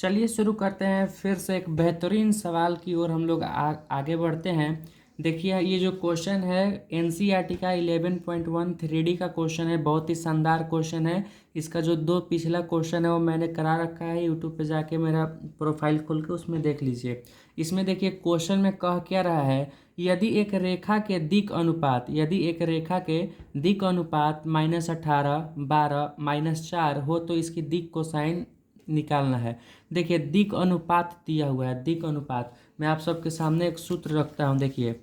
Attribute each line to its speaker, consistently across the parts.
Speaker 1: चलिए शुरू करते हैं फिर से एक बेहतरीन सवाल की ओर हम लोग आगे बढ़ते हैं। देखिए ये जो क्वेश्चन है एनसीईआरटी का 11.1 3D का क्वेश्चन है, बहुत ही शानदार क्वेश्चन है। इसका जो दो पिछला क्वेश्चन है वो मैंने करा रखा है यूट्यूब पे जाके, मेरा प्रोफाइल खोल के उसमें देख लीजिए। इसमें देखिए क्वेश्चन में कह क्या रहा है, यदि एक रेखा के दिक् अनुपात -18, 12, -4 हो तो इसकी दिक् कोसाइन निकालना है। देखिए दिक् अनुपात दिया हुआ है, दिक् अनुपात मैं आप सबके सामने एक सूत्र रखता हूँ। देखिए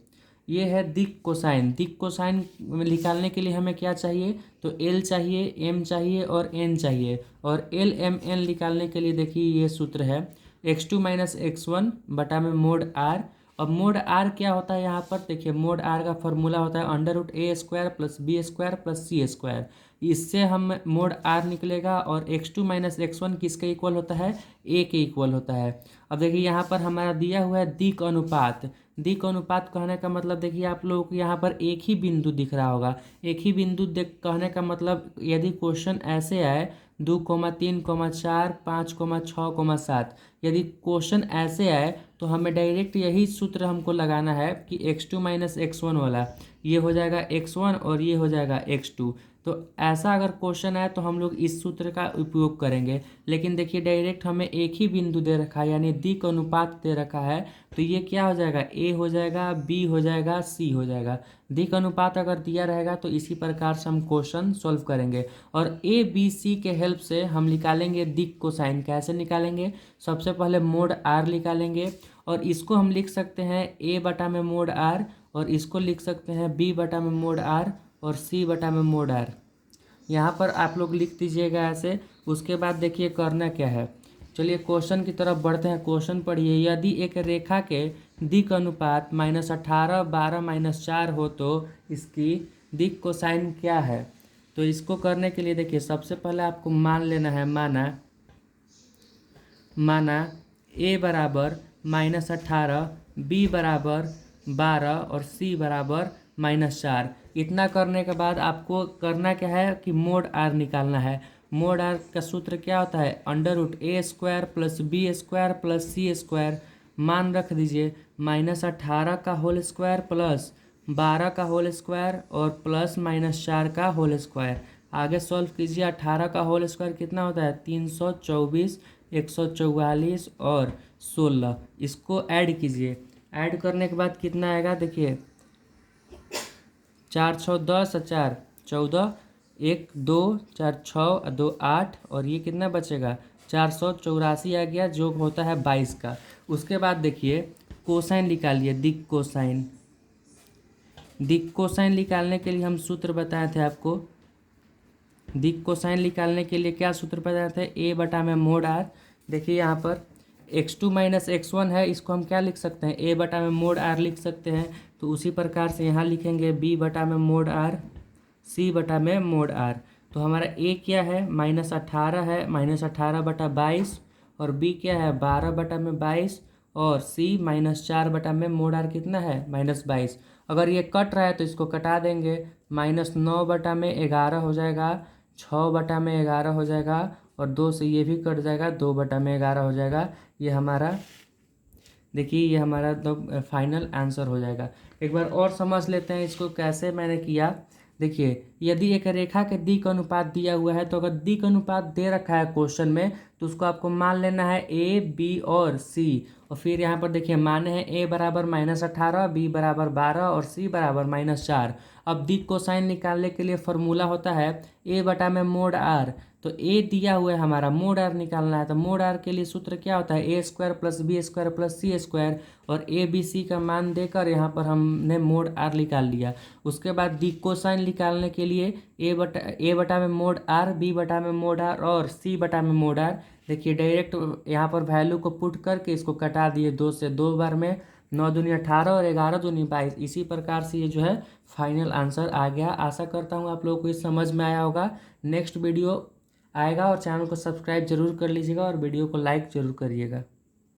Speaker 1: ये है दिक् कोसाइन। दिक् कोसाइन निकालने के लिए हमें क्या चाहिए, तो एल चाहिए, एम चाहिए और एन चाहिए। और एल एम एन निकालने के लिए देखिए ये सूत्र है x2 - x1 बटा में मोड आर। अब मोड आर क्या होता है यहाँ पर, देखिए मोड आर का फॉर्मूला होता है √a² + b² + c²। इससे हम मोड आर निकलेगा और x2 - x1 किसके इक्वल होता है, a के इक्वल होता है। अब देखिए यहाँ पर हमारा दिया हुआ है दिक् अनुपात। दिक् अनुपात कहने का मतलब देखिए आप लोगों को यहाँ पर एक ही बिंदु दिख रहा होगा। एक ही बिंदु देख कहने का मतलब यदि क्वेश्चन ऐसे आए 2, 3, 4, 5, 6, 7, यदि क्वेश्चन ऐसे आए तो हमें डायरेक्ट यही सूत्र हमको लगाना है कि x2 - x1 वाला ये हो जाएगा x1 और ये हो जाएगा x2। तो ऐसा अगर क्वेश्चन आए तो हम लोग इस सूत्र का उपयोग करेंगे। लेकिन देखिए डायरेक्ट हमें एक ही बिंदु दे रखा है यानी दिक् अनुपात दे रखा है, तो ये क्या हो जाएगा, a हो जाएगा, b हो जाएगा, c हो जाएगा। दिक् अनुपात अगर दिया रहेगा तो इसी प्रकार से हम क्वेश्चन सॉल्व करेंगे। और a b c के हेल्प से हम निकालेंगे दिक् कोसाइन। कैसे निकालेंगे, सबसे पहले मोड r निकालेंगे और इसको हम लिख सकते हैं a बटा में मोड r और इसको लिख सकते हैं b बटा में मोड r और c बटा में मोड r। यहाँ पर आप लोग लिख दीजिएगा ऐसे। उसके बाद देखिए करना क्या है, चलिए क्वेश्चन की तरफ बढ़ते हैं। क्वेश्चन पढ़िए, यदि एक रेखा के दिक् अनुपात -18, 12, -4 हो तो इसकी दिक् कोसाइन क्या है। तो इसको करने के लिए देखिए सबसे पहले आपको मान लेना है, माना a बराबर -18, b बराबर 12 और c बराबर -4। इतना करने के बाद आपको करना क्या है कि मोड r निकालना है। मोड r का सूत्र क्या होता है, √a² + b² + c²। मान रख दीजिए -18 का होल स्क्वायर प्लस 12 का होल स्क्वायर और प्लस -4 का होल स्क्वायर। आगे सॉल्व कीजिए, 18 का होल स्क्वायर कितना होता है, 324, 144 और 16। इसको ऐड कीजिए, ऐड करने के बाद कितना आएगा, देखिए 4 6 10 4 14, 1 2 4 6 2 8 और ये कितना बचेगा 484 आ गया, जो होता है 22 का। उसके बाद देखिए कोसाइन निकालिए, दिक् कोसाइन। दिक् कोसाइन निकालने के लिए हम सूत्र बताए थे आपको। दिक् कोसाइन निकालने के लिए क्या सूत्र बताए थे, a बटा में मोड r। देखिए यहाँ पर x2 - x1 है, इसको हम क्या लिख सकते हैं, a बटा में मोड r लिख सकते हैं। तो उसी प्रकार से यहाँ लिखेंगे b बटा में मोड r, c बटा में मोड r। तो हमारा a क्या है, -18 है, -18 बटा 22 और b क्या है 12 बटा में 22 और c -4 बटा में मोड r कितना है -22। अगर ये कट रहा है तो इसको कटा देंगे, -9 बटा में 11 हो जाएगा, 6 बटा में 11 हो जाएगा और 2 से ये भी कट जाएगा, 2 बटा में 11 हो जाएगा। ये हमारा देखिए ये हमारा तो फाइनल आंसर हो जाएगा। एक बार और समझ लेते हैं इसको कैसे मैंने किया। देखिए यदि एक रेखा के दिक् अनुपात दिया हुआ है, तो अगर दिक् अनुपात दे रखा है क्वेश्चन में तो उसको आपको मान लेना है a, b और c। और फिर यहाँ पर देखिए माने हैं a बराबर -18, b बराबर 12 और c बराबर -4। अब दिक् कोसाइन निकालने के लिए फॉर्मूला होता है a बटा में मोड r। तो a दिया हुआ है हमारा, मोड r निकालना है। तो मोड r के लिए सूत्र क्या होता है, a² + b² + c²। और a b c का मान देकर यहाँ पर हमने मोड r निकाल लिया। उसके बाद दिक् कोसाइन निकालने के लिए a बटा में मोड r, b बटा में मोड r और c बटा में मोड r। देखिए डायरेक्ट यहाँ पर वैल्यू को पुट करके इसको कटा दिए, 2 से 2 बार में 9 दूनी 18 और 11 दूनी 22। इसी प्रकार से ये जो है फाइनल आंसर आ गया। आशा करता हूँ आप लोगों को ये समझ में आया होगा। नेक्स्ट वीडियो आएगा और चैनल को सब्सक्राइब जरूर कर लीजिएगा और वीडियो को लाइक जरूर करिएगा।